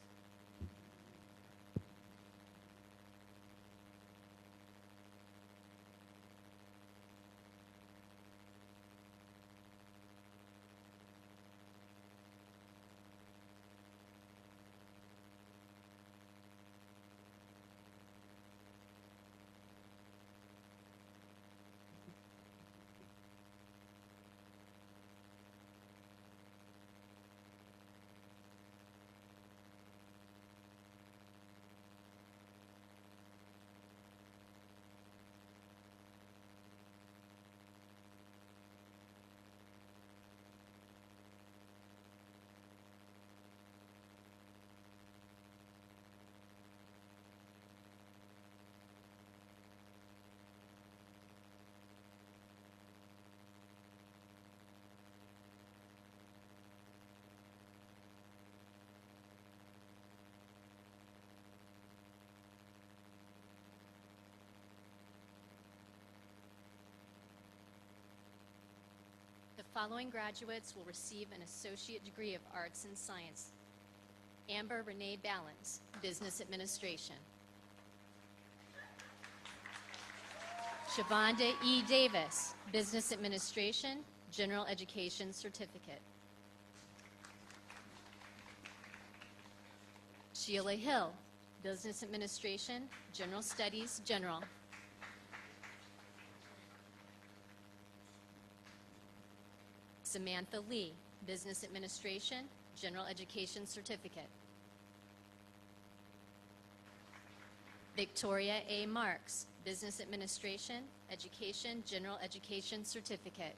following graduates will receive an associate degree of arts and science. Amber Renee Ballins, Business Administration. Shavonda E. Davis, Business Administration, General Education Certificate. Sheila Hill, Business Administration, General Studies, General. Samantha Lee, Business Administration, General Education Certificate. Victoria A. Marks, Business Administration, Education, General Education Certificate.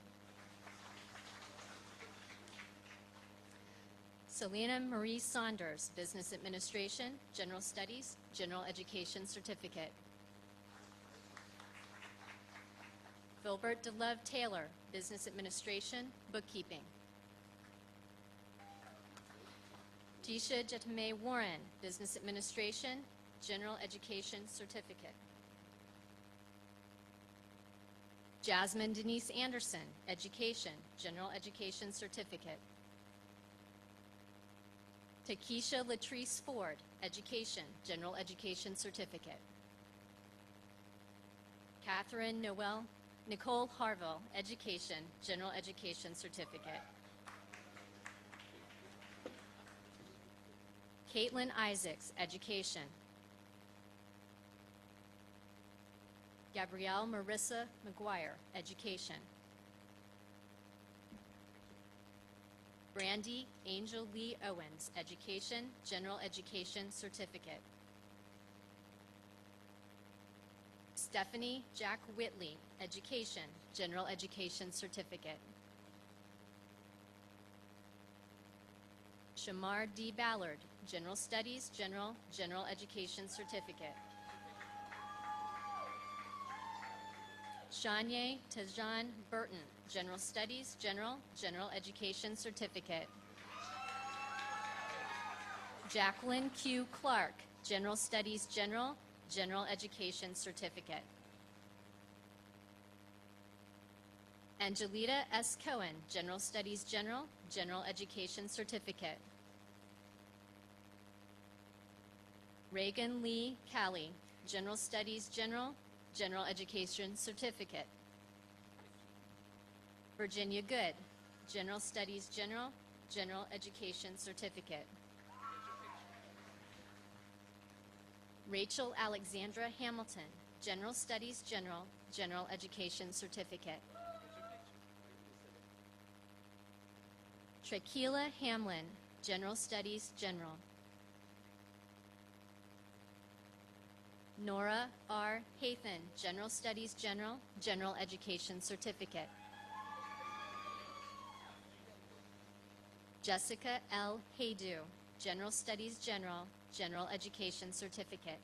Selena Marie Saunders, Business Administration, General Studies, General Education Certificate. Filbert DeLove Taylor, Business Administration, Bookkeeping. Tisha Jetame Warren, Business Administration, General Education Certificate. Jasmine Denise Anderson, Education, General Education Certificate. Takesha Latrice Ford, Education, General Education Certificate. Catherine Nicole Harville, Education, General Education Certificate. Caitlin Isaacs, Education. Gabrielle Marissa McGuire, Education. Brandy Angel Lee Owens, Education, General Education Certificate. Stephanie Jack Whitley, Education, General Education Certificate. Shamar D. Ballard, General Studies, General Education Certificate. Shanye Tajan Burton, General Studies, General Education Certificate. Jacqueline Q. Clark, General Studies, General Education Certificate. Angelita S. Cohen, General Studies, General Education Certificate. Reagan Lee Callie, General Studies, General Education Certificate. Virginia Good, General Studies, General Education Certificate. Rachel Alexandra Hamilton, General Studies, General Education Certificate. Traquila Hamlin, General Studies, General. Nora R. Hathan, General Studies, General Education Certificate. Jessica L. Haydu, General Studies, General Education Certificate.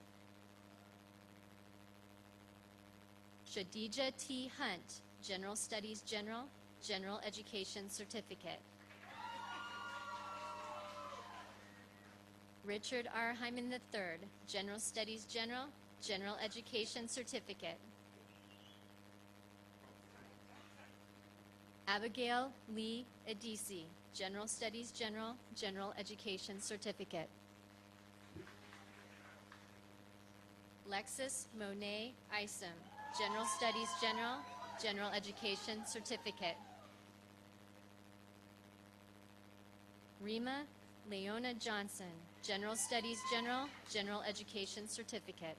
Shadija T. Hunt, General Studies, General Education Certificate. Richard R. Hyman III, General Studies, General Education Certificate. Abigail Lee Adisi, General Studies, General Education Certificate. Lexis Monet Isom, General Studies, General Education Certificate. Rima Leona Johnson, General Studies, General Education Certificate.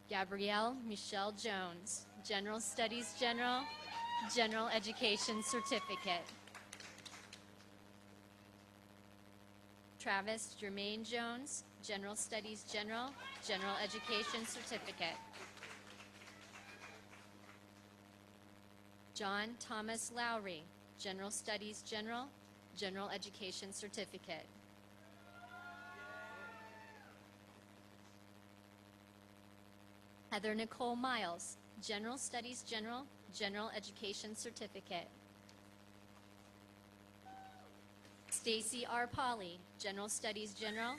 Gabrielle Michelle Jones, General Studies, General Education Certificate. Travis Jermaine Jones, General Studies, General Education Certificate. John Thomas Lowry, General Studies, General Education Certificate. Heather Nicole Miles, General Studies, General Education Certificate. Stacy R. Polly, General Studies, General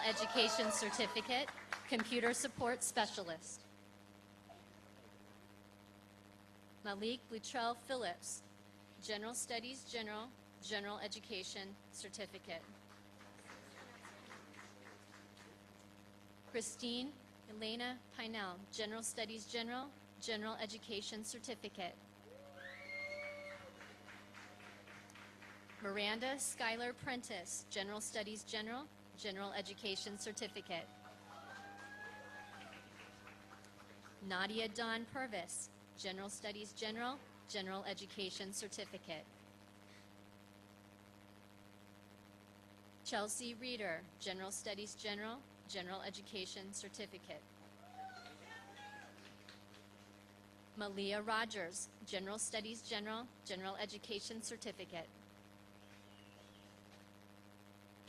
Education Certificate, Computer Support Specialist. Malik Lutrell Phillips, General Studies General, General Education Certificate. Christine Elena Pinell, General Studies General, General Education Certificate. Miranda Schuyler Prentice, General Studies General, General Education Certificate. Nadia Dawn Purvis, General Studies General, General Education Certificate. Chelsea Reeder, General Studies General, General Education Certificate. Malia Rogers, General Studies General, General Education Certificate.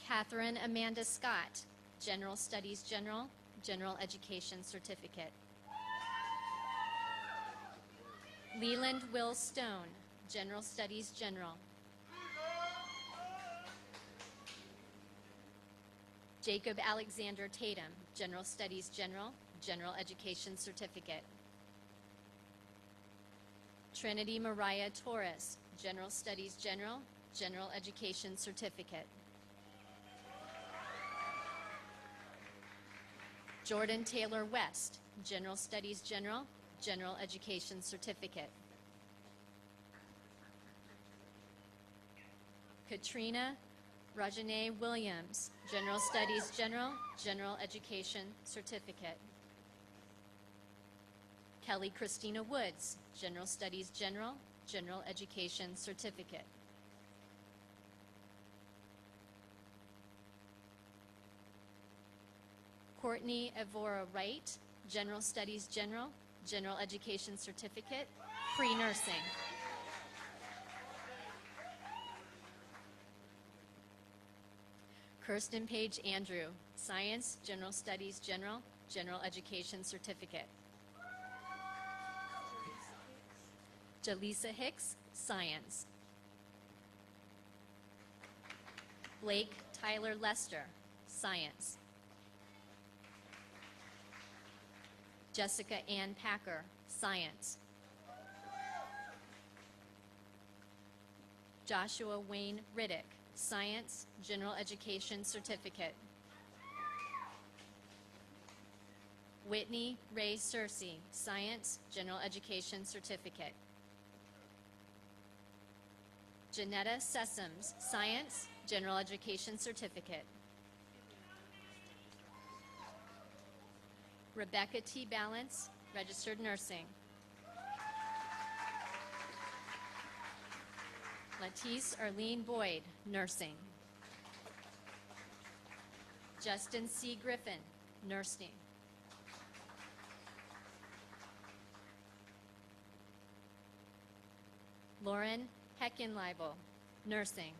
Catherine Amanda Scott, General Studies General, General Education Certificate. Leland Will Stone, General Studies General. Jacob Alexander Tatum, General Studies General, General Education Certificate. Trinity Mariah Torres, General Studies General, General Education Certificate. Jordan Taylor West, General Studies General, General Education Certificate. Katrina Rajane Williams, General Studies General, General Education Certificate. Kelly Christina Woods, General Studies General, General Education Certificate. Courtney Evora Wright, General Studies General, General Education Certificate, pre-nursing. Kirsten Page Andrew, Science, General Studies General, General Education Certificate. Jaleesa Hicks, Science. Blake Tyler Lester, Science. Jessica Ann Packer, Science. Joshua Wayne Riddick, Science, General Education Certificate. Whitney Ray Searcy, Science, General Education Certificate. Janetta Sessoms, Science, General Education Certificate. Rebecca T. Balance, Registered Nursing. Latisse Arlene Boyd, Nursing. Justin C. Griffin, Nursing. Lauren Heckenleibel, Nursing.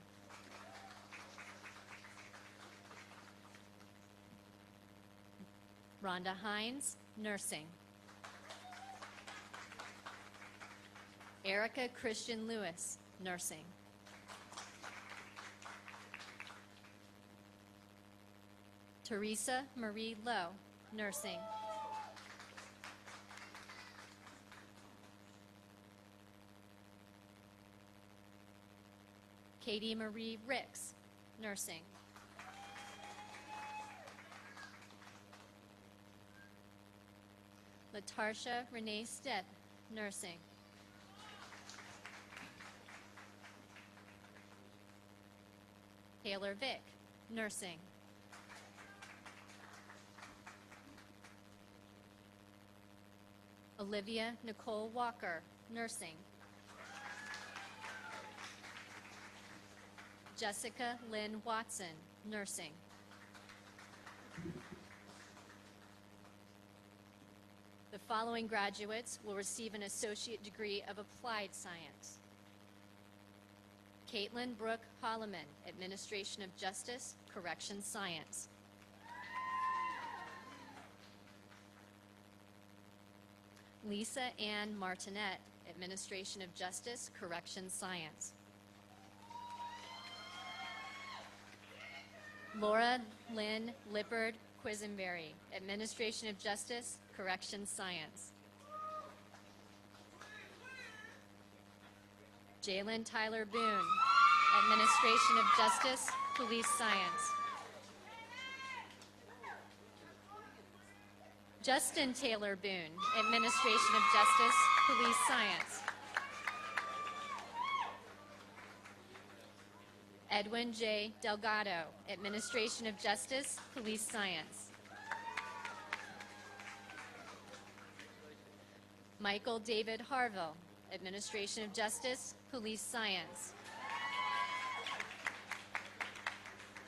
Rhonda Hines, Nursing. Erica Christian Lewis, Nursing. Teresa Marie Lowe, Nursing. Katie Marie Ricks, Nursing. Latarsha Renee Stepp, Nursing. Taylor Vick, Nursing. Olivia Nicole Walker, Nursing. Jessica Lynn Watson, Nursing. The following graduates will receive an associate degree of applied science. Caitlin Brooke Holloman, Administration of Justice, Corrections Science. Lisa Ann Martinet, Administration of Justice, Corrections Science. Laura Lynn Lippard Quisenberry, Administration of Justice, Corrections Science. Jalen Tyler Boone, Administration of Justice, Police Science. Justin Taylor Boone, Administration of Justice, Police Science. Edwin J. Delgado, Administration of Justice, Police Science. Michael David Harville, Administration of Justice, Police Science.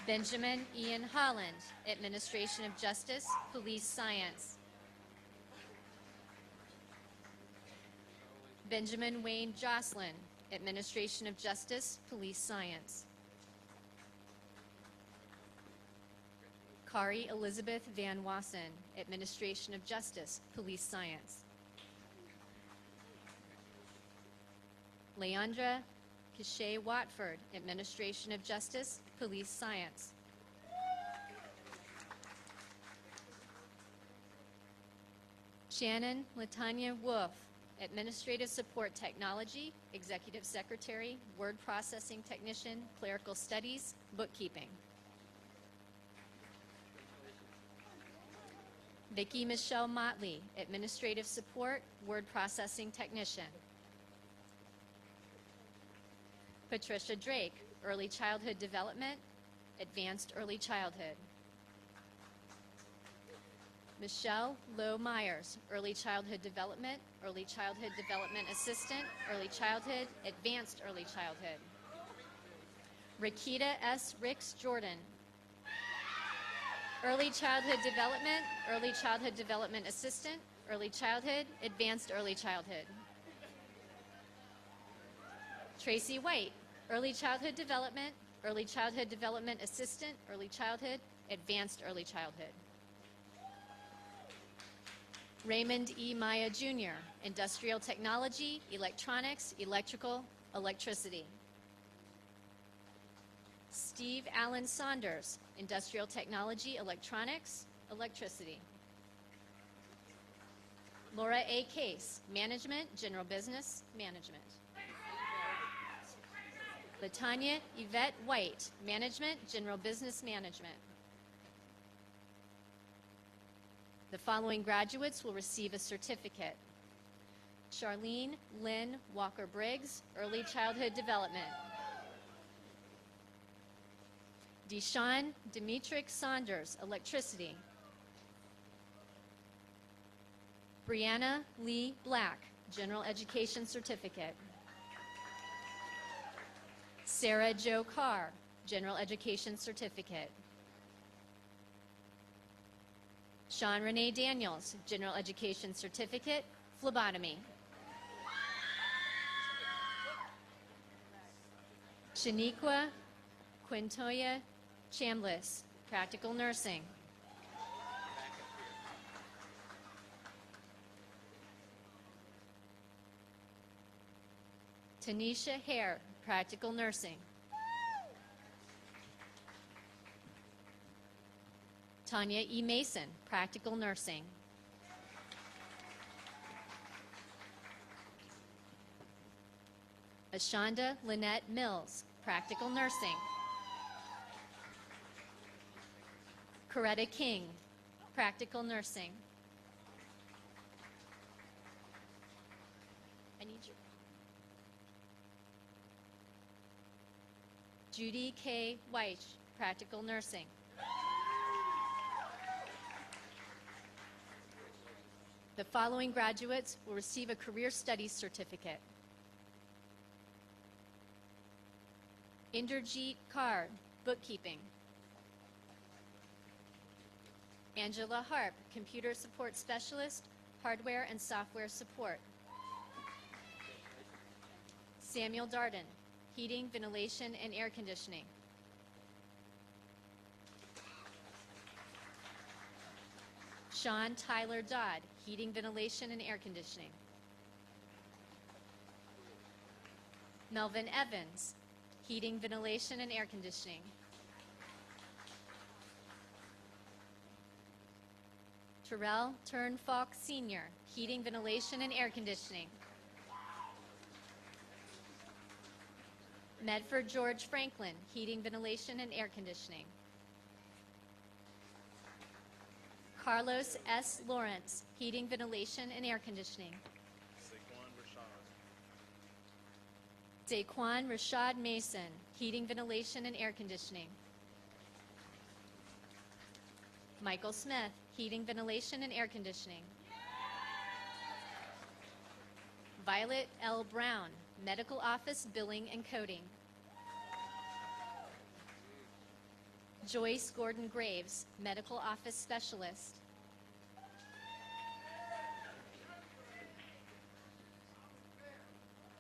Benjamin Ian Holland, Administration of Justice, Police Science. Benjamin Wayne Jocelyn, Administration of Justice, Police Science. Kari Elizabeth Van Wassen, Administration of Justice, Police Science. Leandra Kishay Watford, Administration of Justice, Police Science. Shannon Latanya Wolf, Administrative Support Technology, Executive Secretary, Word Processing Technician, Clerical Studies, Bookkeeping. Vicki Michelle Motley, Administrative Support, Word Processing Technician. Patricia Drake, Early Childhood Development, Advanced Early Childhood. Michelle Lowe Myers, Early Childhood Development Assistant, Early Childhood, Advanced Early Childhood. Rakita S. Ricks Jordan, Early Childhood Development Assistant, Early Childhood, Advanced Early Childhood. Tracy White, Early Childhood Development Assistant, Early Childhood, Advanced Early Childhood. Raymond E. Maya Jr., Industrial Technology, Electronics, Electrical, Electricity. Steve Allen Saunders, Industrial Technology, Electronics, Electricity. Laura A. Case, Management, General Business, Management. Latanya Yvette White, Management, General Business Management. The following graduates will receive a certificate. Charlene Lynn Walker-Briggs, Early Childhood Development. Deshaun Demetric Saunders, Electricity. Brianna Lee Black, General Education Certificate. Sarah Jo Carr, General Education Certificate. Sean Renee Daniels, General Education Certificate, Phlebotomy. Shaniqua Quintoya Chambliss, Practical Nursing. Tanisha Hare, Practical Nursing. Tanya E. Mason, Practical Nursing. Ashonda Lynette Mills, Practical Nursing. Coretta King, Practical Nursing. I need you. Judy K. Weich, Practical Nursing. The following graduates will receive a Career Studies Certificate. Inderjeet Kaur, Bookkeeping. Angela Harp, Computer Support Specialist, Hardware and Software Support. Samuel Darden, Heating, Ventilation, and Air Conditioning. Sean Tyler Dodd, Heating, Ventilation, and Air Conditioning. Melvin Evans, Heating, Ventilation, and Air Conditioning. Terrell Turn Falk Sr., Heating, Ventilation, and Air Conditioning. Medford George Franklin, heating, ventilation, and air conditioning. Carlos S. Lawrence, heating, ventilation, and air conditioning. Daquan Rashad Mason, heating, ventilation, and air conditioning. Michael Smith, heating, ventilation, and air conditioning. Violet L. Brown, medical office, billing, and coding. Joyce Gordon Graves, medical office specialist.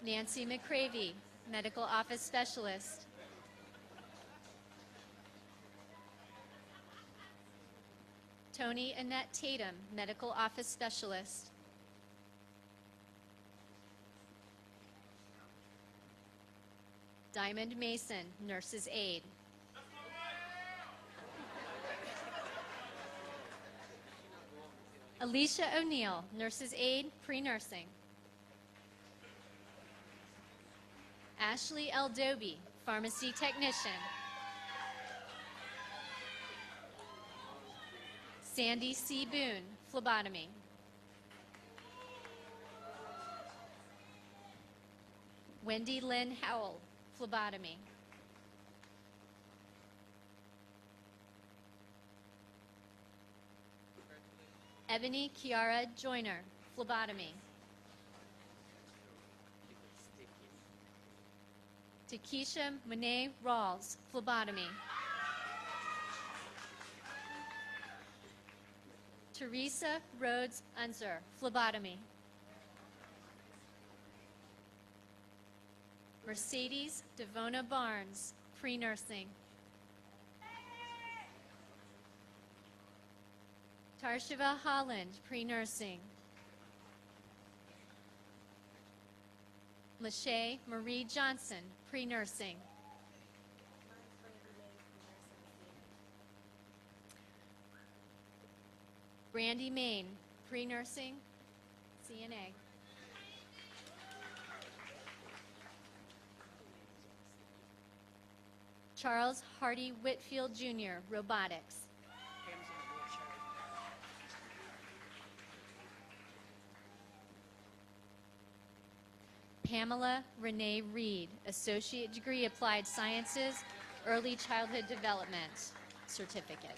Nancy McCravey, medical office specialist. Tony Annette Tatum, medical office specialist. Diamond Mason, nurse's aide. Alicia O'Neill, nurse's aide, pre-nursing. Ashley L. Doby, pharmacy technician. Sandy C. Boone, phlebotomy. Wendy Lynn Howell, phlebotomy. Ebony Kiara Joyner, phlebotomy. Takesha Monet Rawls, phlebotomy. Teresa Rhodes Unser, phlebotomy. Mercedes Devona Barnes, pre-nursing. Tarshiva Holland, pre-nursing. Lachey Marie Johnson, pre-nursing. Brandy Main, pre-nursing, CNA. Charles Hardy Whitfield Jr., robotics. Pamela Renee Reed, Associate Degree Applied Sciences, Early Childhood Development, certificate.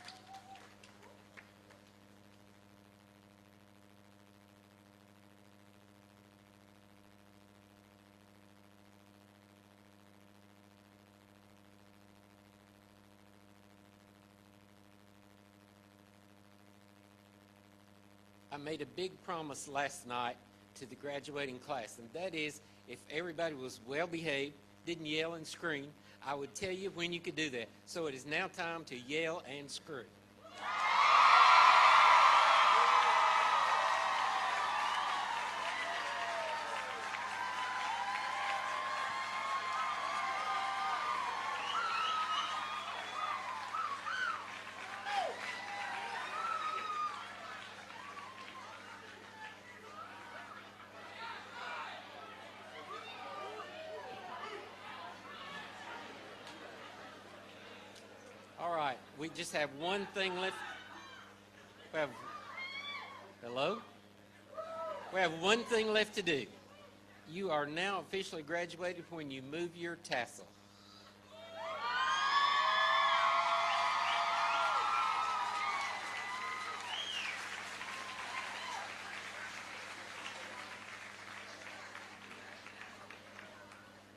I made a big promise last night to the graduating class, and that is if everybody was well behaved, didn't yell and scream, I would tell you when you could do that. So it is now time to yell and scream. All right, we just have one thing left. Hello? We have one thing left to do. You are now officially graduated when you move your tassel.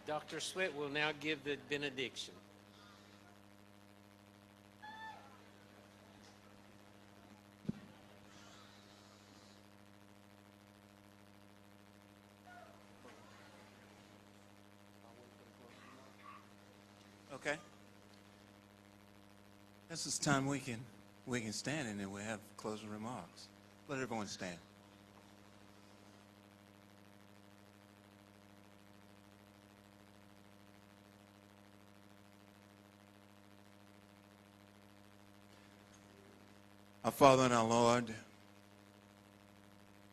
Dr. Sweat will now give the benediction. Okay. This is time we can stand and then we'll have closing remarks. Let everyone stand. Our Father and our Lord,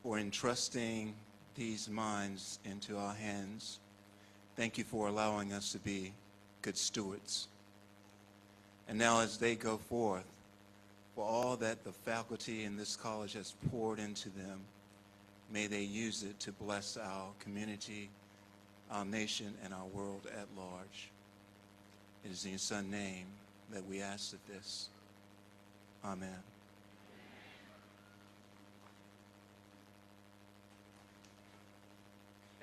for entrusting these minds into our hands, thank you for allowing us to be good stewards. And now as they go forth, for all that the faculty in this college has poured into them, may they use it to bless our community, our nation, and our world at large. It is in your Son's name that we ask of this. Amen.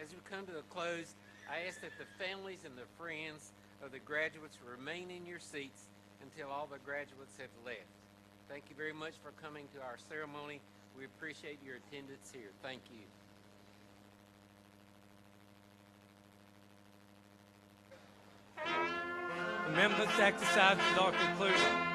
As we come to a close, I ask that the families and the friends of the graduates remain in your seats until all the graduates have left. Thank you very much for coming to our ceremony. We appreciate your attendance here. Thank you. The members' exercises are concluded.